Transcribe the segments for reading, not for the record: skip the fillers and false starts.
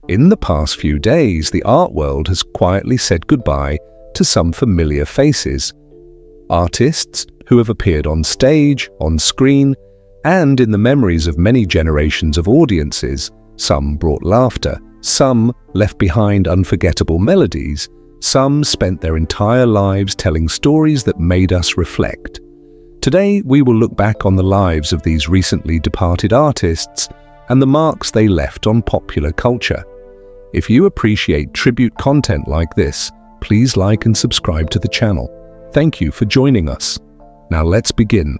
In the past few days, the art world has quietly said goodbye to some familiar faces. Artists who have appeared on stage, on screen, and in the memories of many generations of audiences. Some brought laughter, some left behind unforgettable melodies, some spent their entire lives telling stories that made us reflect. Today, we will look back on the lives of these recently departed artists and the marks they left on popular culture. If you appreciate tribute content like this, please like and subscribe to the channel. Thank you for joining us. Now let's begin.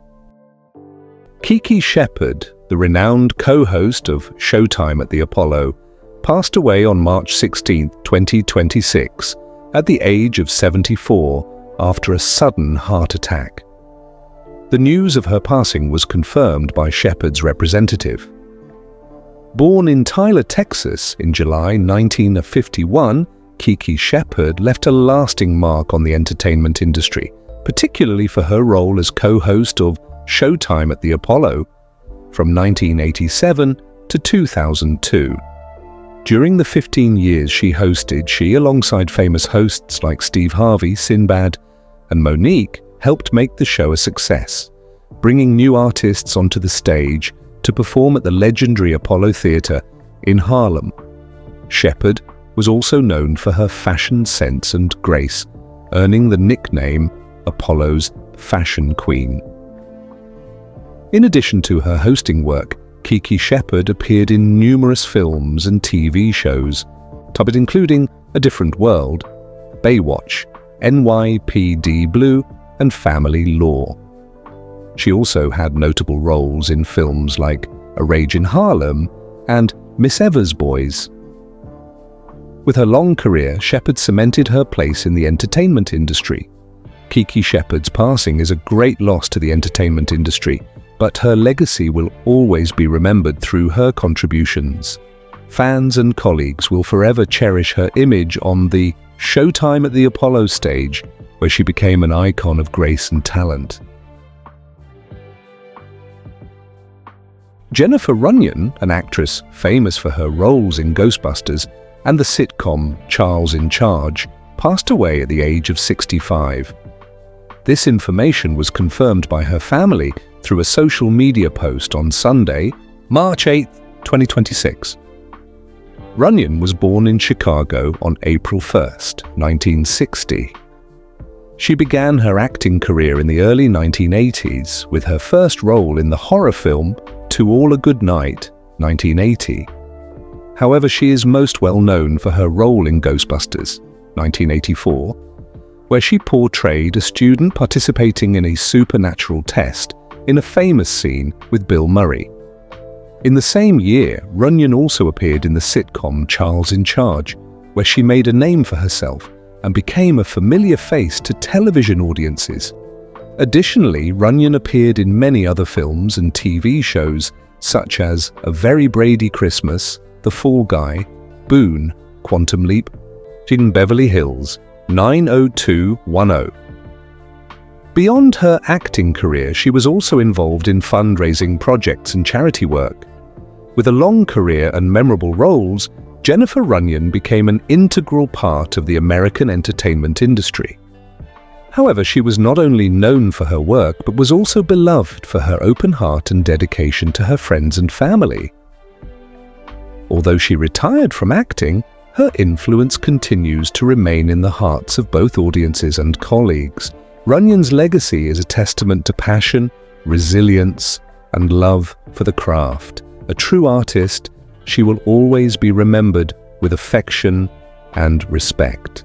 Kiki Shepard, the renowned co-host of Showtime at the Apollo, passed away on March 16, 2026, at the age of 74 after a sudden heart attack. The news of her passing was confirmed by Shepard's representative. Born in Tyler, Texas in July 1951, Kiki Shepard left a lasting mark on the entertainment industry, particularly for her role as co-host of Showtime at the Apollo from 1987 to 2002. During the 15 years she hosted, she, alongside famous hosts like Steve Harvey, Sinbad, and Monique, helped make the show a success, bringing new artists onto the stage to perform at the legendary Apollo Theater in Harlem. Shepard was also known for her fashion sense and grace, earning the nickname Apollo's Fashion Queen. In addition to her hosting work, Kiki Shepard appeared in numerous films and TV shows, including A Different World, Baywatch, NYPD Blue, and Family Law. She also had notable roles in films like A Rage in Harlem and Miss Evers' Boys. With her long career, Shepard cemented her place in the entertainment industry. Kiki Shepard's passing is a great loss to the entertainment industry, but her legacy will always be remembered through her contributions. Fans and colleagues will forever cherish her image on the Showtime at the Apollo stage, where she became an icon of grace and talent. Jennifer Runyon, an actress famous for her roles in Ghostbusters and the sitcom Charles in Charge, passed away at the age of 65. This information was confirmed by her family through a social media post on Sunday, March 8, 2026. Runyon was born in Chicago on April 1, 1960. She began her acting career in the early 1980s with her first role in the horror film To All a Good Night, 1980. However, she is most well known for her role in Ghostbusters, 1984, where she portrayed a student participating in a supernatural test in a famous scene with Bill Murray. In the same year, Runyon also appeared in the sitcom Charles in Charge, where she made a name for herself and became a familiar face to television audiences. Additionally, Runyon appeared in many other films and TV shows such as A Very Brady Christmas, The Fall Guy, Boone, Quantum Leap, in Beverly Hills, 90210. Beyond her acting career, she was also involved in fundraising projects and charity work. With a long career and memorable roles, Jennifer Runyon became an integral part of the American entertainment industry. However, she was not only known for her work, but was also beloved for her open heart and dedication to her friends and family. Although she retired from acting, her influence continues to remain in the hearts of both audiences and colleagues. Runyon's legacy is a testament to passion, resilience, and love for the craft. A true artist, she will always be remembered with affection and respect.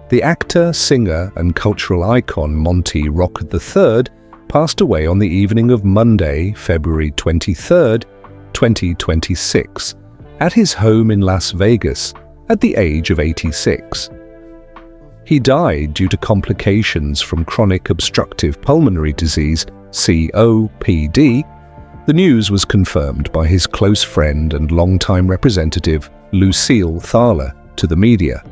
The actor, singer, and cultural icon Monty Rock III passed away on the evening of Monday, February 23, 2026, at his home in Las Vegas at the age of 86. He died due to complications from chronic obstructive pulmonary disease, COPD. The news was confirmed by his close friend and longtime representative, Lucille Thaler, to the media.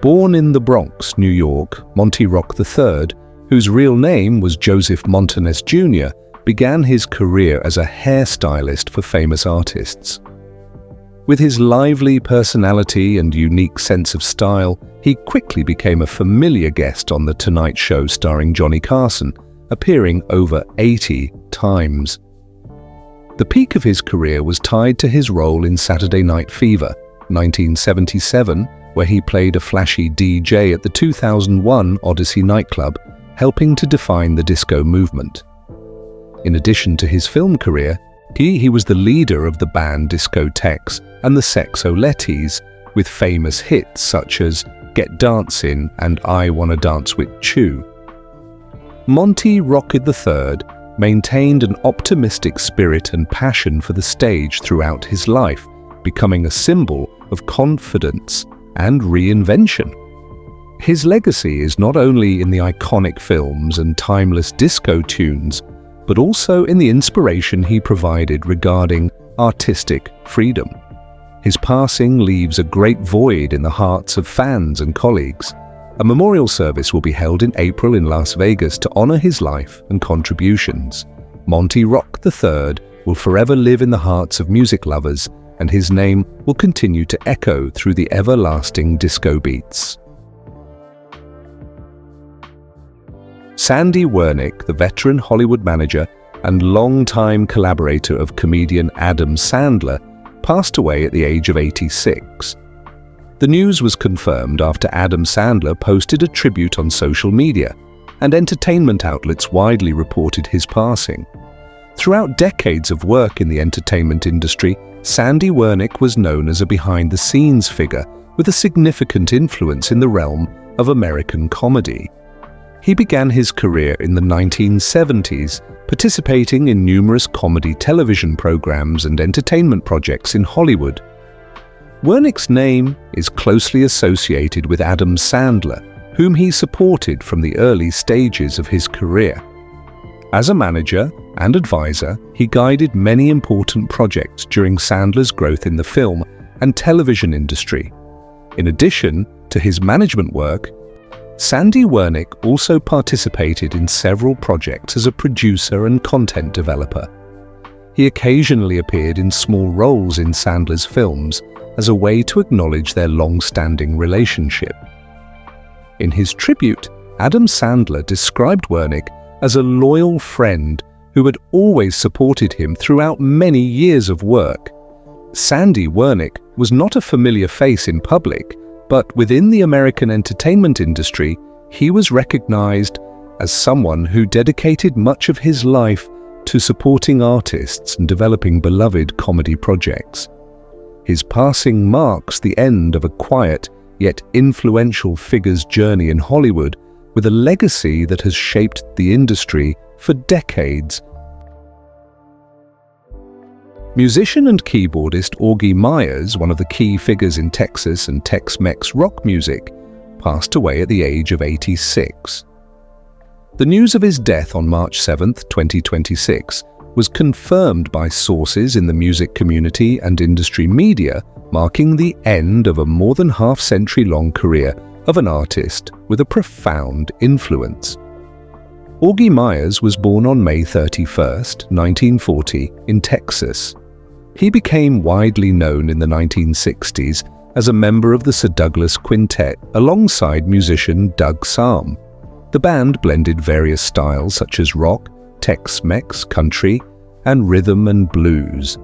Born in the Bronx, New York, Monty Rock III, whose real name was Joseph Montanez Jr., began his career as a hairstylist for famous artists. With his lively personality and unique sense of style, he quickly became a familiar guest on The Tonight Show starring Johnny Carson, appearing over 80 times. The peak of his career was tied to his role in Saturday Night Fever, 1977, where he played a flashy DJ at the 2001 Odyssey nightclub, helping to define the disco movement. In addition to his film career, he was the leader of the band Discotheques and the Sexoletties, with famous hits such as Get Dancin' and I Wanna Dance with Chew. Monty Rocket III maintained an optimistic spirit and passion for the stage throughout his life, becoming a symbol of confidence and reinvention. His legacy is not only in the iconic films and timeless disco tunes, but also in the inspiration he provided regarding artistic freedom. His passing leaves a great void in the hearts of fans and colleagues. A memorial service will be held in April in Las Vegas to honor his life and contributions. Monty Rock III will forever live in the hearts of music lovers, and his name will continue to echo through the everlasting disco beats. Sandy Wernick, the veteran Hollywood manager and longtime collaborator of comedian Adam Sandler, passed away at the age of 86. The news was confirmed after Adam Sandler posted a tribute on social media, and entertainment outlets widely reported his passing. Throughout decades of work in the entertainment industry, Sandy Wernick was known as a behind-the-scenes figure with a significant influence in the realm of American comedy. He began his career in the 1970s, participating in numerous comedy television programs and entertainment projects in Hollywood. Wernick's name is closely associated with Adam Sandler, whom he supported from the early stages of his career. As a manager and advisor, he guided many important projects during Sandler's growth in the film and television industry. In addition to his management work, Sandy Wernick also participated in several projects as a producer and content developer. He occasionally appeared in small roles in Sandler's films as a way to acknowledge their long-standing relationship. In his tribute, Adam Sandler described Wernick as a loyal friend who had always supported him throughout many years of work. Sandy Wernick was not a familiar face in public, but within the American entertainment industry, he was recognized as someone who dedicated much of his life to supporting artists and developing beloved comedy projects. His passing marks the end of a quiet yet influential figure's journey in Hollywood, with a legacy that has shaped the industry for decades. Musician and keyboardist Augie Myers, one of the key figures in Texas and Tex-Mex rock music, passed away at the age of 86. The news of his death on March 7, 2026, was confirmed by sources in the music community and industry media, marking the end of a more than half-century-long career of an artist with a profound influence. Augie Myers was born on May 31, 1940, in Texas. He became widely known in the 1960s as a member of the Sir Douglas Quintet alongside musician Doug Sahm. The band blended various styles such as rock, Tex-Mex, country, and rhythm and blues.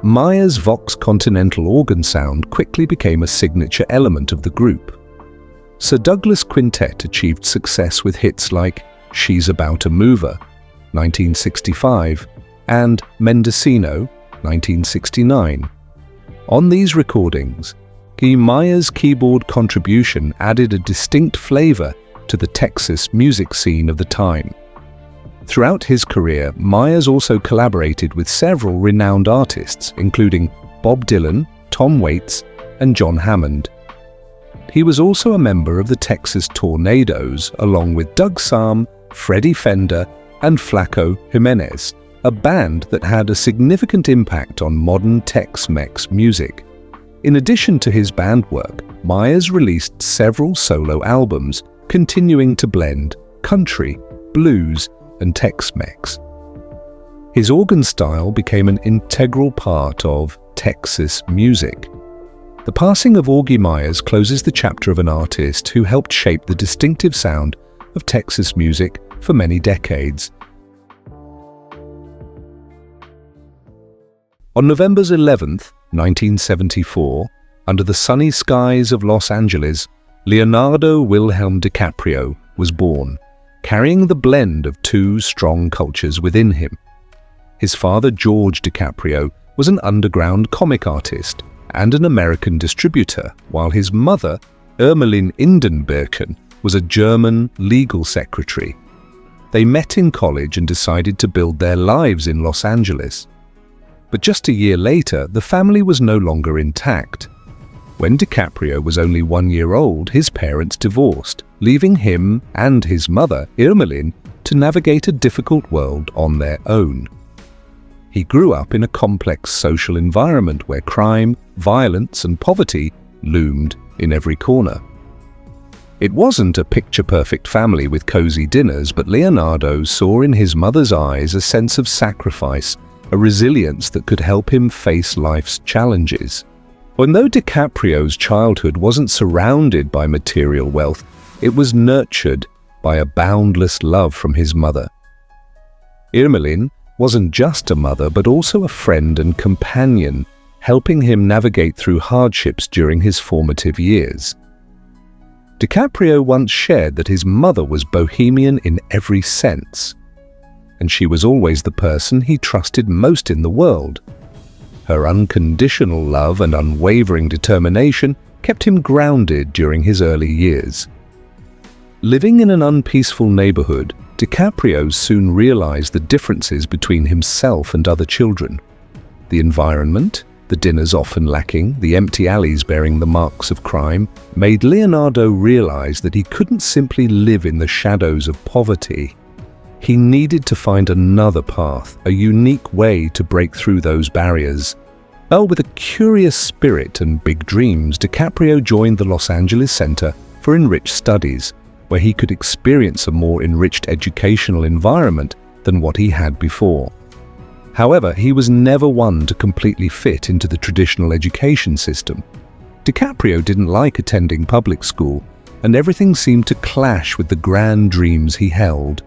Myers' Vox Continental organ sound quickly became a signature element of the group. Sir Douglas Quintet achieved success with hits like She's About a Mover, 1965, and Mendocino, 1969. On these recordings, Myers' keyboard contribution added a distinct flavor to the Texas music scene of the time. Throughout his career, Myers also collaborated with several renowned artists, including Bob Dylan, Tom Waits, and John Hammond. He was also a member of the Texas Tornadoes, along with Doug Sahm, Freddie Fender, and Flaco Jimenez, a band that had a significant impact on modern Tex-Mex music. In addition to his band work, Myers released several solo albums, continuing to blend country, blues, and Tex-Mex. His organ style became an integral part of Texas music. The passing of Augie Myers closes the chapter of an artist who helped shape the distinctive sound of Texas music for many decades. On November 11th, 1974, under the sunny skies of Los Angeles, Leonardo Wilhelm DiCaprio was born, carrying the blend of two strong cultures within him. His father, George DiCaprio, was an underground comic artist and an American distributor, while his mother, Ermeline Indenbirken, was a German legal secretary. They met in college and decided to build their lives in Los Angeles. But just a year later, the family was no longer intact. When DiCaprio was only 1 year old, his parents divorced, leaving him and his mother, Ermeline, to navigate a difficult world on their own. He grew up in a complex social environment where crime, violence, and poverty loomed in every corner. It wasn't a picture-perfect family with cozy dinners, but Leonardo saw in his mother's eyes a sense of sacrifice, a resilience that could help him face life's challenges. And though DiCaprio's childhood wasn't surrounded by material wealth, it was nurtured by a boundless love from his mother. Ermeline wasn't just a mother, but also a friend and companion, helping him navigate through hardships during his formative years. DiCaprio once shared that his mother was bohemian in every sense, and she was always the person he trusted most in the world. Her unconditional love and unwavering determination kept him grounded during his early years. Living in an unpeaceful neighborhood, DiCaprio soon realized the differences between himself and other children. The environment, the dinners often lacking, the empty alleys bearing the marks of crime, made Leonardo realize that he couldn't simply live in the shadows of poverty. He needed to find another path, a unique way to break through those barriers. With a curious spirit and big dreams, DiCaprio joined the Los Angeles Center for Enriched Studies, where he could experience a more enriched educational environment than what he had before. However, he was never one to completely fit into the traditional education system. DiCaprio didn't like attending public school, and everything seemed to clash with the grand dreams he held.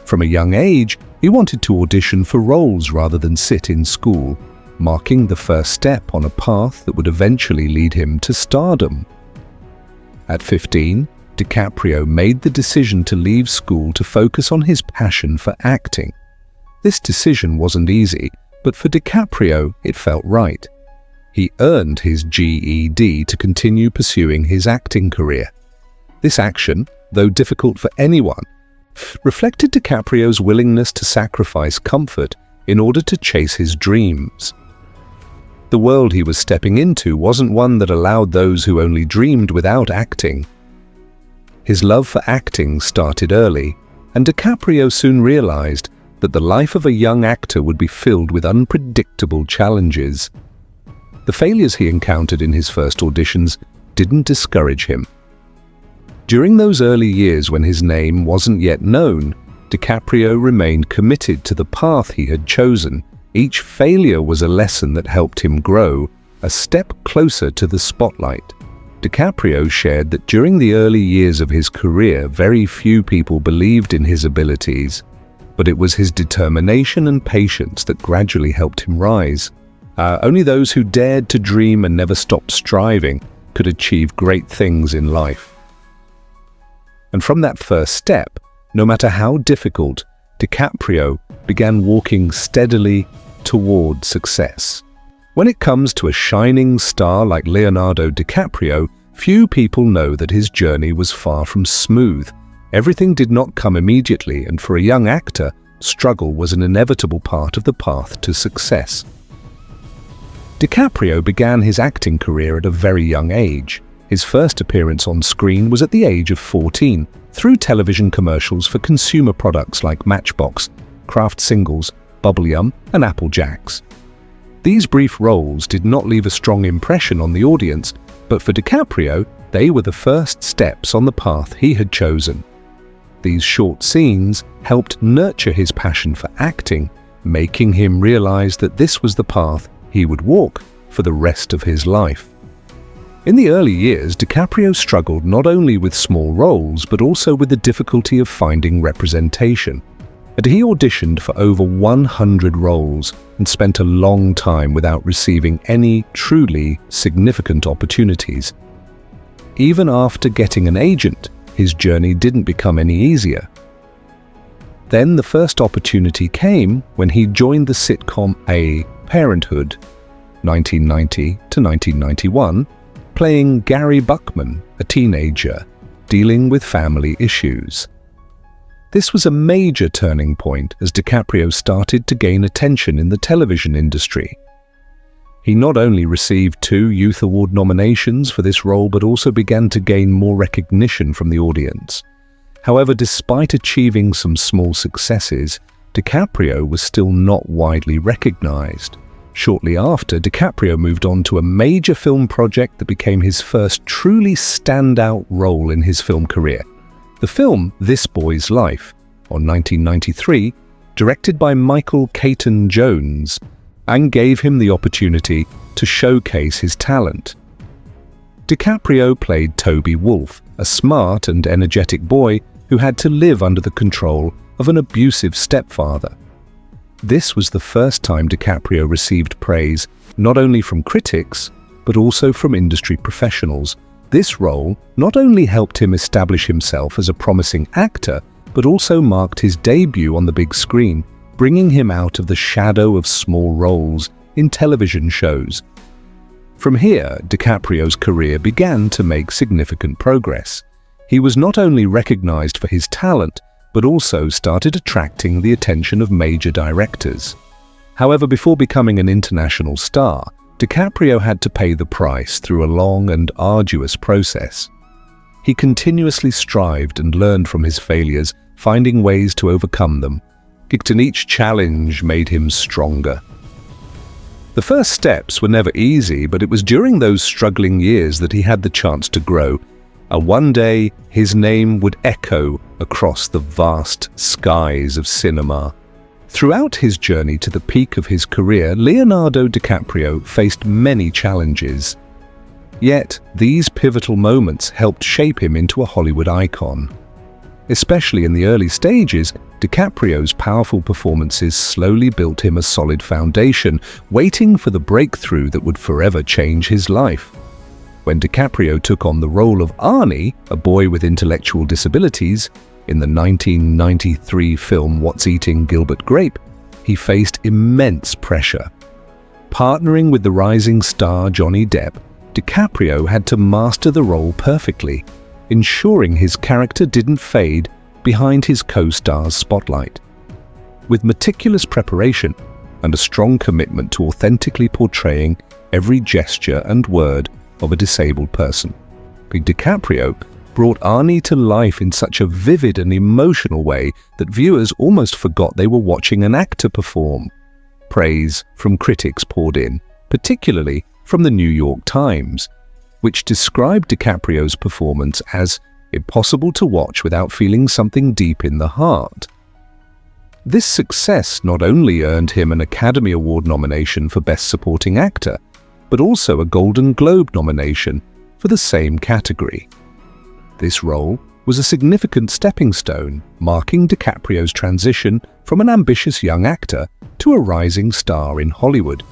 From a young age, he wanted to audition for roles rather than sit in school, marking the first step on a path that would eventually lead him to stardom. At 15, DiCaprio made the decision to leave school to focus on his passion for acting. This decision wasn't easy, but for DiCaprio, it felt right. He earned his GED to continue pursuing his acting career. This action, though difficult for anyone, reflected DiCaprio's willingness to sacrifice comfort in order to chase his dreams. The world he was stepping into wasn't one that allowed those who only dreamed without acting. His love for acting started early, and DiCaprio soon realized that the life of a young actor would be filled with unpredictable challenges. The failures he encountered in his first auditions didn't discourage him. During those early years when his name wasn't yet known, DiCaprio remained committed to the path he had chosen. Each failure was a lesson that helped him grow, a step closer to the spotlight. DiCaprio shared that during the early years of his career, very few people believed in his abilities, but it was his determination and patience that gradually helped him rise. Only those who dared to dream and never stopped striving could achieve great things in life. And from that first step, no matter how difficult, DiCaprio began walking steadily toward success. When it comes to a shining star like Leonardo DiCaprio, few people know that his journey was far from smooth. Everything did not come immediately, and for a young actor, struggle was an inevitable part of the path to success. DiCaprio began his acting career at a very young age. His first appearance on screen was at the age of 14, through television commercials for consumer products like Matchbox, Kraft Singles, Bubble Yum, and Apple Jacks. These brief roles did not leave a strong impression on the audience, but for DiCaprio, they were the first steps on the path he had chosen. These short scenes helped nurture his passion for acting, making him realize that this was the path he would walk for the rest of his life. In the early years, DiCaprio struggled not only with small roles, but also with the difficulty of finding representation. And he auditioned for over 100 roles and spent a long time without receiving any truly significant opportunities. Even after getting an agent, his journey didn't become any easier. Then the first opportunity came when he joined the sitcom Parenthood, 1990 to 1991, playing Gary Buckman, a teenager, dealing with family issues. This was a major turning point as DiCaprio started to gain attention in the television industry. He not only received 2 Youth Award nominations for this role, but also began to gain more recognition from the audience. However, despite achieving some small successes, DiCaprio was still not widely recognized. Shortly after, DiCaprio moved on to a major film project that became his first truly standout role in his film career. The film This Boy's Life, on 1993, directed by Michael Caton Jones, and gave him the opportunity to showcase his talent. DiCaprio played Toby Wolfe, a smart and energetic boy who had to live under the control of an abusive stepfather. This was the first time DiCaprio received praise not only from critics, but also from industry professionals. This role not only helped him establish himself as a promising actor, but also marked his debut on the big screen, bringing him out of the shadow of small roles in television shows. From here, DiCaprio's career began to make significant progress. He was not only recognized for his talent, but also started attracting the attention of major directors. However, before becoming an international star, DiCaprio had to pay the price through a long and arduous process. He continuously strived and learned from his failures, finding ways to overcome them. And each challenge made him stronger. The first steps were never easy, but it was during those struggling years that he had the chance to grow. And one day, his name would echo across the vast skies of cinema. Throughout his journey to the peak of his career, Leonardo DiCaprio faced many challenges. Yet, these pivotal moments helped shape him into a Hollywood icon. Especially in the early stages, DiCaprio's powerful performances slowly built him a solid foundation, waiting for the breakthrough that would forever change his life. When DiCaprio took on the role of Arnie, a boy with intellectual disabilities, in the 1993 film What's Eating Gilbert Grape, he faced immense pressure. Partnering with the rising star Johnny Depp, DiCaprio had to master the role perfectly, ensuring his character didn't fade behind his co-star's spotlight. With meticulous preparation and a strong commitment to authentically portraying every gesture and word of a disabled person, DiCaprio brought Arnie to life in such a vivid and emotional way that viewers almost forgot they were watching an actor perform. Praise from critics poured in, particularly from the New York Times, which described DiCaprio's performance as impossible to watch without feeling something deep in the heart. This success not only earned him an Academy Award nomination for Best Supporting Actor, but also a Golden Globe nomination for the same category. This role was a significant stepping stone, marking DiCaprio's transition from an ambitious young actor to a rising star in Hollywood.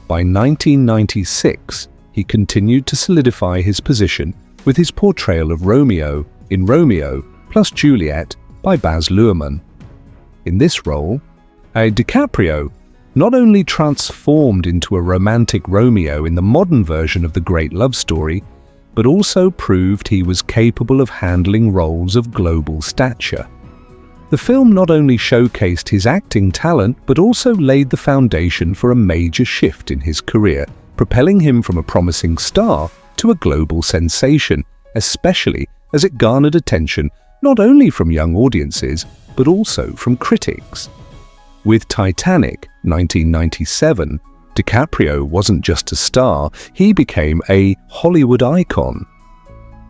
By 1996, he continued to solidify his position with his portrayal of Romeo in Romeo plus Juliet by Baz Luhrmann. In this role, DiCaprio not only transformed into a romantic Romeo in the modern version of the great love story, but also proved he was capable of handling roles of global stature. The film not only showcased his acting talent, but also laid the foundation for a major shift in his career, propelling him from a promising star to a global sensation, especially as it garnered attention not only from young audiences, but also from critics. With Titanic, 1997, DiCaprio wasn't just a star, he became a Hollywood icon.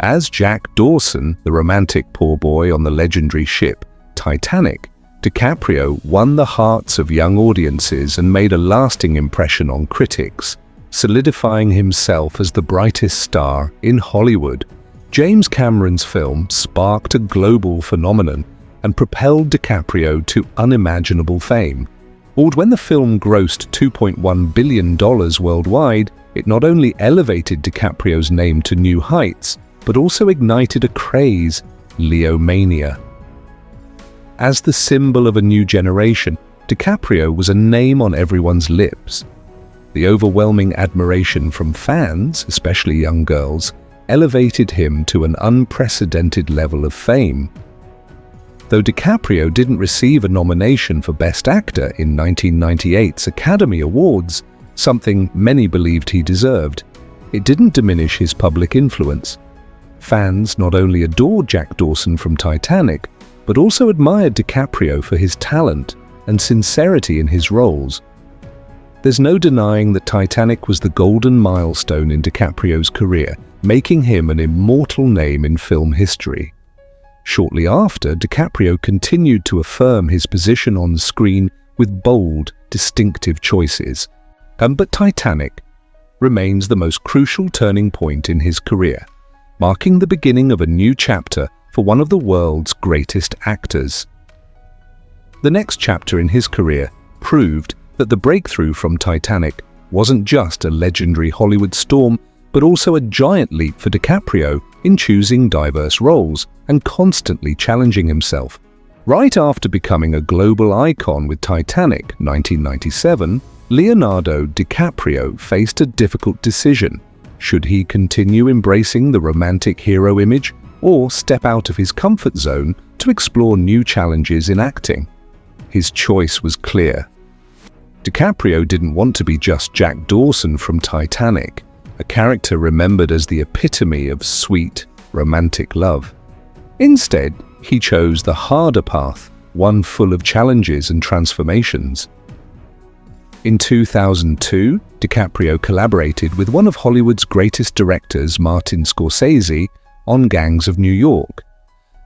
As Jack Dawson, the romantic poor boy on the legendary ship Titanic, DiCaprio won the hearts of young audiences and made a lasting impression on critics, solidifying himself as the brightest star in Hollywood. James Cameron's film sparked a global phenomenon and propelled DiCaprio to unimaginable fame. When the film grossed $2.1 billion worldwide, it not only elevated DiCaprio's name to new heights, but also ignited a craze, Leo-mania. As the symbol of a new generation, DiCaprio was a name on everyone's lips. The overwhelming admiration from fans, especially young girls, elevated him to an unprecedented level of fame. Though DiCaprio didn't receive a nomination for Best Actor in 1998's Academy Awards, something many believed he deserved, it didn't diminish his public influence. Fans not only adored Jack Dawson from Titanic, but also admired DiCaprio for his talent and sincerity in his roles. There's no denying that Titanic was the golden milestone in DiCaprio's career, making him an immortal name in film history. Shortly after, DiCaprio continued to affirm his position on the screen with bold, distinctive choices. But Titanic remains the most crucial turning point in his career, marking the beginning of a new chapter for one of the world's greatest actors. The next chapter in his career proved that the breakthrough from Titanic wasn't just a legendary Hollywood storm, but also a giant leap for DiCaprio in choosing diverse roles and constantly challenging himself. Right after becoming a global icon with Titanic 1997, Leonardo DiCaprio faced a difficult decision. Should he continue embracing the romantic hero image or step out of his comfort zone to explore new challenges in acting? His choice was clear. DiCaprio didn't want to be just Jack Dawson from Titanic, a character remembered as the epitome of sweet, romantic love. Instead, he chose the harder path, one full of challenges and transformations. In 2002, DiCaprio collaborated with one of Hollywood's greatest directors, Martin Scorsese, on Gangs of New York.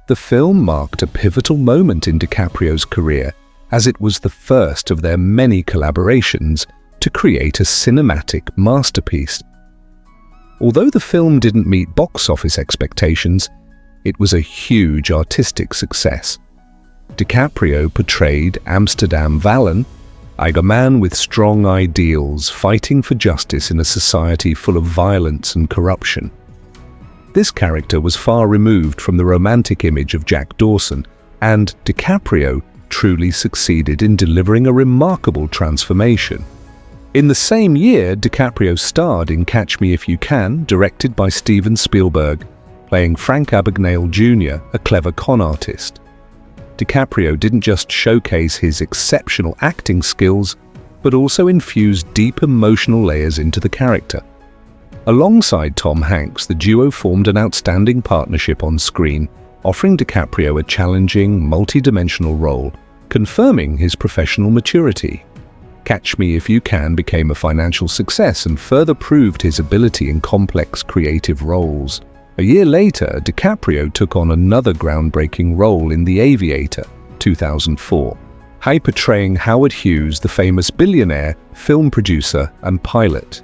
The film marked a pivotal moment in DiCaprio's career, as it was the first of their many collaborations to create a cinematic masterpiece. Although the film didn't meet box office expectations, it was a huge artistic success. DiCaprio portrayed Amsterdam Vallen, a man with strong ideals fighting for justice in a society full of violence and corruption. This character was far removed from the romantic image of Jack Dawson, and DiCaprio truly succeeded in delivering a remarkable transformation. In the same year, DiCaprio starred in Catch Me If You Can, directed by Steven Spielberg, playing Frank Abagnale Jr., a clever con artist. DiCaprio didn't just showcase his exceptional acting skills, but also infused deep emotional layers into the character. Alongside Tom Hanks, the duo formed an outstanding partnership on screen, offering DiCaprio a challenging, multi-dimensional role, confirming his professional maturity. Catch Me If You Can became a financial success and further proved his ability in complex creative roles. A year later, DiCaprio took on another groundbreaking role in The Aviator, 2004, portraying Howard Hughes, the famous billionaire, film producer, and pilot.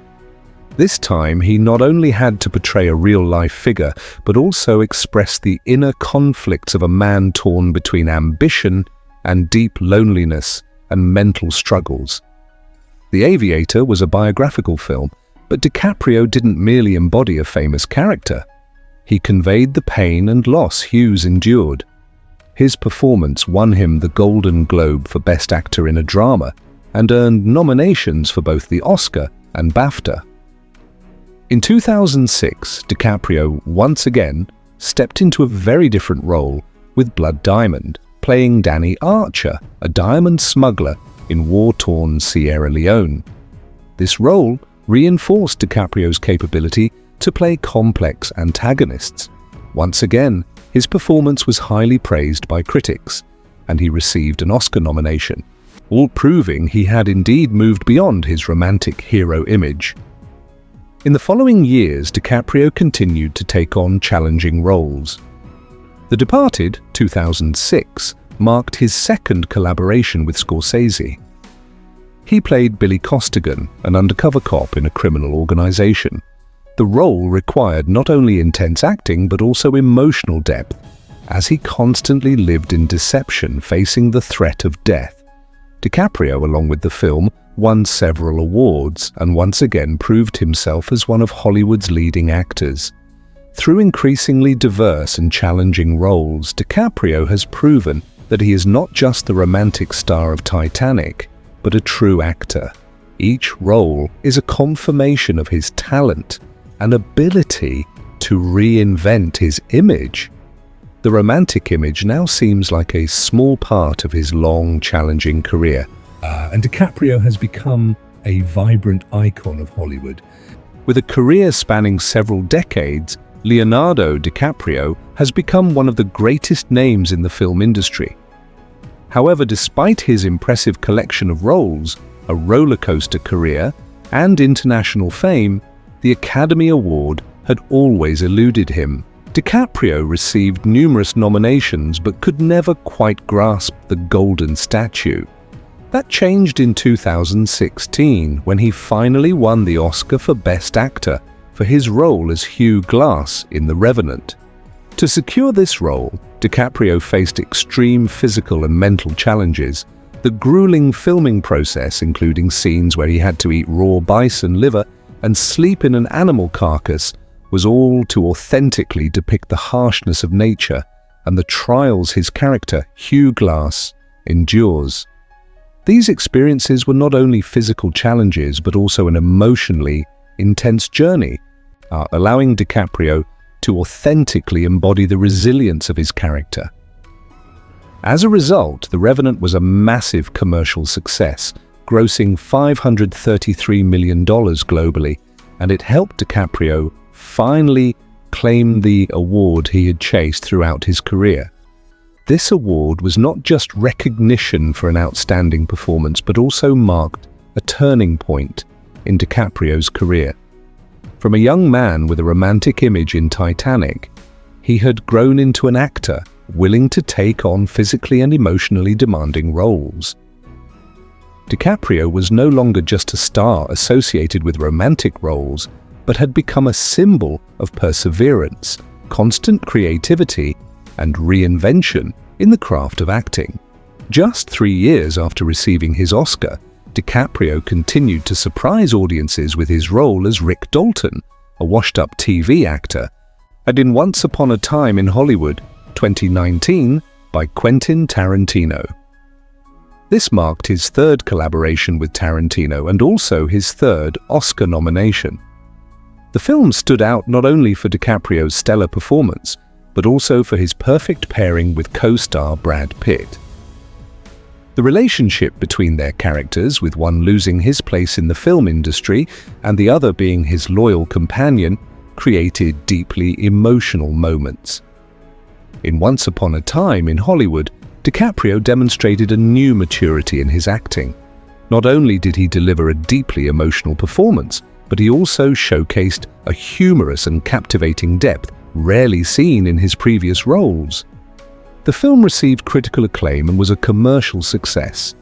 This time, he not only had to portray a real-life figure, but also express the inner conflicts of a man torn between ambition and deep loneliness and mental struggles. The Aviator was a biographical film, but DiCaprio didn't merely embody a famous character. He conveyed the pain and loss Hughes endured. His performance won him the Golden Globe for Best Actor in a Drama and earned nominations for both the Oscar and BAFTA. In 2006, DiCaprio once again stepped into a very different role with Blood Diamond, playing Danny Archer, a diamond smuggler in war-torn Sierra Leone. This role reinforced DiCaprio's capability to play complex antagonists. Once again, his performance was highly praised by critics, and he received an Oscar nomination, all proving he had indeed moved beyond his romantic hero image. In the following years, DiCaprio continued to take on challenging roles. The Departed, 2006, marked his second collaboration with Scorsese. He played Billy Costigan, an undercover cop in a criminal organization. The role required not only intense acting but also emotional depth, as he constantly lived in deception, facing the threat of death. DiCaprio, along with the film, won several awards and once again proved himself as one of Hollywood's leading actors. Through increasingly diverse and challenging roles, DiCaprio has proven that he is not just the romantic star of Titanic, but a true actor. Each role is a confirmation of his talent and ability to reinvent his image. The romantic image now seems like a small part of his long, challenging career. And DiCaprio has become a vibrant icon of Hollywood. With a career spanning several decades, Leonardo DiCaprio has become one of the greatest names in the film industry. However, despite his impressive collection of roles, a rollercoaster career, and international fame, the Academy Award had always eluded him. DiCaprio received numerous nominations but could never quite grasp the golden statue. That changed in 2016 when he finally won the Oscar for Best Actor for his role as Hugh Glass in The Revenant. To secure this role, DiCaprio faced extreme physical and mental challenges. The grueling filming process, including scenes where he had to eat raw bison liver and sleep in an animal carcass, was all to authentically depict the harshness of nature and the trials his character, Hugh Glass, endures. These experiences were not only physical challenges but also an emotionally intense journey, allowing DiCaprio to authentically embody the resilience of his character. As a result, The Revenant was a massive commercial success, grossing $533 million globally, and it helped DiCaprio finally claim the award he had chased throughout his career. This award was not just recognition for an outstanding performance, but also marked a turning point in DiCaprio's career. From a young man with a romantic image in Titanic, he had grown into an actor willing to take on physically and emotionally demanding roles. DiCaprio was no longer just a star associated with romantic roles, but had become a symbol of perseverance, constant creativity, and reinvention in the craft of acting. Just 3 years after receiving his Oscar, DiCaprio continued to surprise audiences with his role as Rick Dalton, a washed-up TV actor, and in Once Upon a Time in Hollywood, 2019, by Quentin Tarantino. This marked his third collaboration with Tarantino and also his third Oscar nomination. The film stood out not only for DiCaprio's stellar performance, but also for his perfect pairing with co-star Brad Pitt. The relationship between their characters, with one losing his place in the film industry and the other being his loyal companion, created deeply emotional moments. In Once Upon a Time in Hollywood, DiCaprio demonstrated a new maturity in his acting. Not only did he deliver a deeply emotional performance, but he also showcased a humorous and captivating depth rarely seen in his previous roles. The film received critical acclaim and was a commercial success.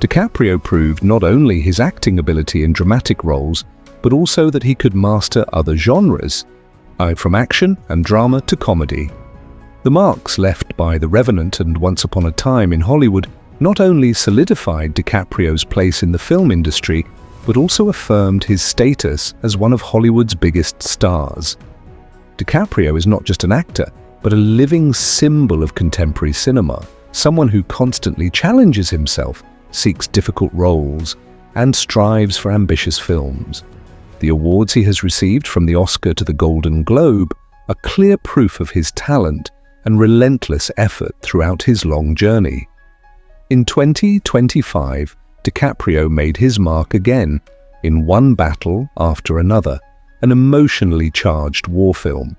DiCaprio proved not only his acting ability in dramatic roles, but also that he could master other genres, from action and drama to comedy. The marks left by The Revenant and Once Upon a Time in Hollywood not only solidified DiCaprio's place in the film industry, but also affirmed his status as one of Hollywood's biggest stars. DiCaprio is not just an actor, but a living symbol of contemporary cinema, someone who constantly challenges himself, seeks difficult roles, and strives for ambitious films. The awards he has received, from the Oscar to the Golden Globe, are clear proof of his talent and relentless effort throughout his long journey. In 2025, DiCaprio made his mark again in One Battle After Another, an emotionally charged war film.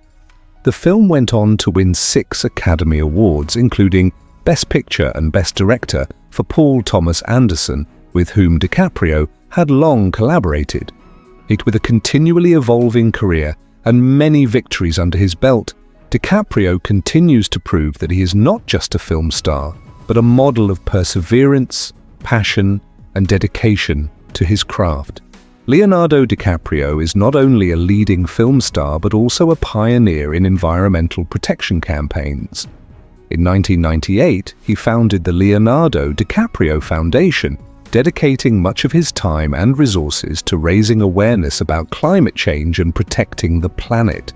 The film went on to win 6 Academy Awards, including Best Picture and Best Director for Paul Thomas Anderson, with whom DiCaprio had long collaborated. With a continually evolving career and many victories under his belt, DiCaprio continues to prove that he is not just a film star, but a model of perseverance, passion, and dedication to his craft. Leonardo DiCaprio is not only a leading film star but also a pioneer in environmental protection campaigns. In 1998, he founded the Leonardo DiCaprio Foundation, dedicating much of his time and resources to raising awareness about climate change and protecting the planet.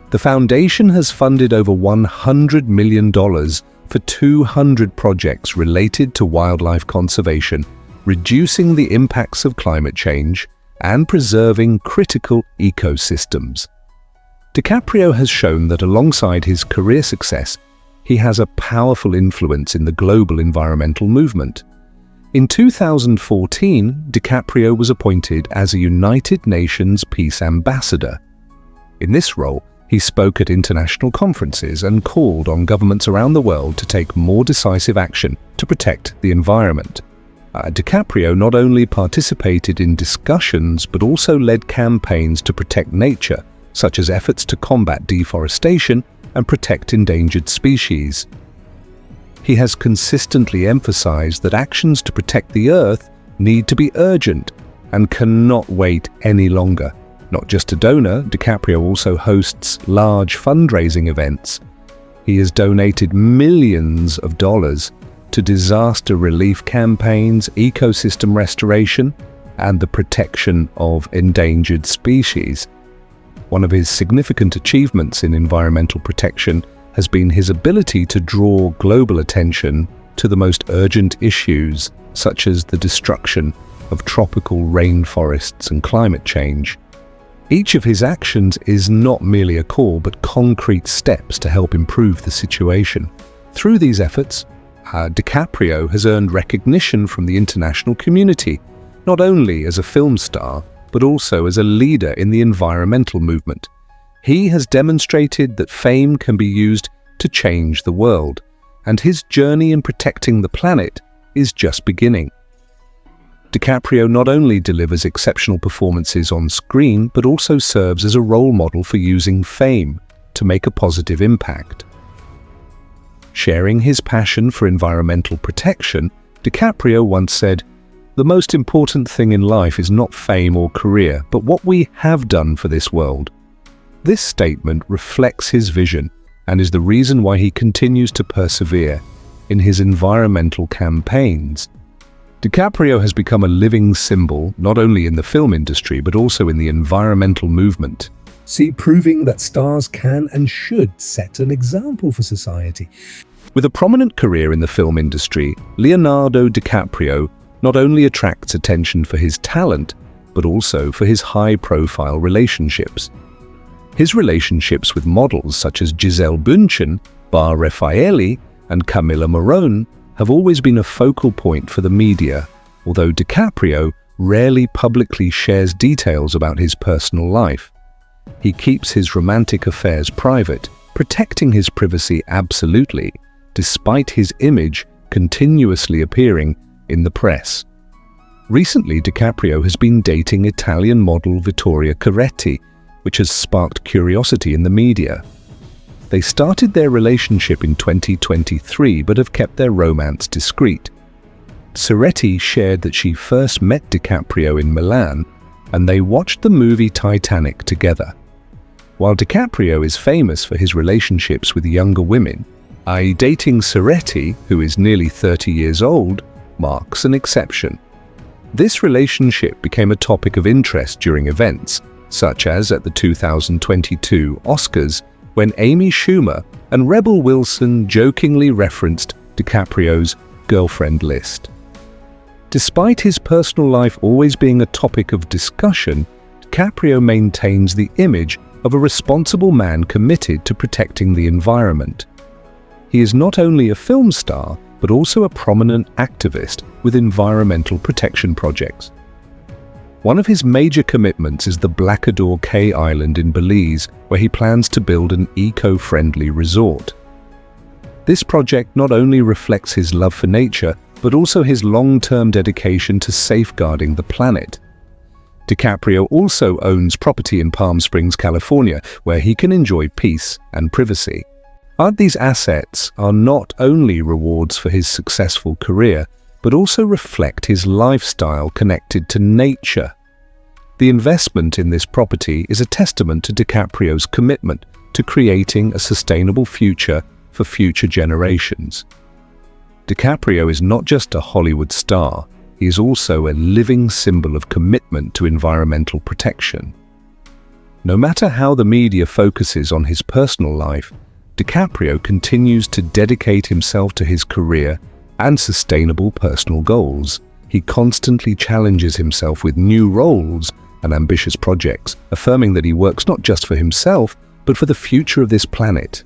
The foundation has funded over $100 million for 200 projects related to wildlife conservation, reducing the impacts of climate change, and preserving critical ecosystems. DiCaprio has shown that alongside his career success, he has a powerful influence in the global environmental movement. In 2014, DiCaprio was appointed as a United Nations Peace Ambassador. In this role, he spoke at international conferences and called on governments around the world to take more decisive action to protect the environment. DiCaprio not only participated in discussions but also led campaigns to protect nature, such as efforts to combat deforestation and protect endangered species. He has consistently emphasized that actions to protect the Earth need to be urgent and cannot wait any longer. Not just a donor, DiCaprio also hosts large fundraising events. He has donated millions of dollars to disaster relief campaigns, ecosystem restoration, and the protection of endangered species. One of his significant achievements in environmental protection has been his ability to draw global attention to the most urgent issues, such as the destruction of tropical rainforests and climate change. Each of his actions is not merely a call, but concrete steps to help improve the situation. Through these efforts, DiCaprio has earned recognition from the international community, not only as a film star, but also as a leader in the environmental movement. He has demonstrated that fame can be used to change the world, and his journey in protecting the planet is just beginning. DiCaprio not only delivers exceptional performances on screen, but also serves as a role model for using fame to make a positive impact. Sharing his passion for environmental protection, DiCaprio once said, "The most important thing in life is not fame or career, but what we have done for this world." This statement reflects his vision and is the reason why he continues to persevere in his environmental campaigns. DiCaprio has become a living symbol not only in the film industry but also in the environmental movement. Proving that stars can and should set an example for society. With a prominent career in the film industry, Leonardo DiCaprio not only attracts attention for his talent, but also for his high-profile relationships. His relationships with models such as Gisele Bündchen, Bar Refaeli, and Camilla Morrone have always been a focal point for the media, although DiCaprio rarely publicly shares details about his personal life. He keeps his romantic affairs private, protecting his privacy absolutely, despite his image continuously appearing in the press. Recently, DiCaprio has been dating Italian model Vittoria Coretti, which has sparked curiosity in the media. They started their relationship in 2023 but have kept their romance discreet. Coretti shared that she first met DiCaprio in Milan and they watched the movie Titanic together. While DiCaprio is famous for his relationships with younger women, dating Coretti, who is nearly 30 years old, marks an exception. This relationship became a topic of interest during events, such as at the 2022 Oscars, when Amy Schumer and Rebel Wilson jokingly referenced DiCaprio's girlfriend list. Despite his personal life always being a topic of discussion, DiCaprio maintains the image of a responsible man committed to protecting the environment. He is not only a film star, but also a prominent activist with environmental protection projects. One of his major commitments is the Blacador Cay Island in Belize, where he plans to build an eco-friendly resort. This project not only reflects his love for nature, but also his long-term dedication to safeguarding the planet. DiCaprio also owns property in Palm Springs, California, where he can enjoy peace and privacy. These assets are not only rewards for his successful career, but also reflect his lifestyle connected to nature. The investment in this property is a testament to DiCaprio's commitment to creating a sustainable future for future generations. DiCaprio is not just a Hollywood star, he is also a living symbol of commitment to environmental protection. No matter how the media focuses on his personal life, DiCaprio continues to dedicate himself to his career and sustainable personal goals. He constantly challenges himself with new roles and ambitious projects, affirming that he works not just for himself, but for the future of this planet.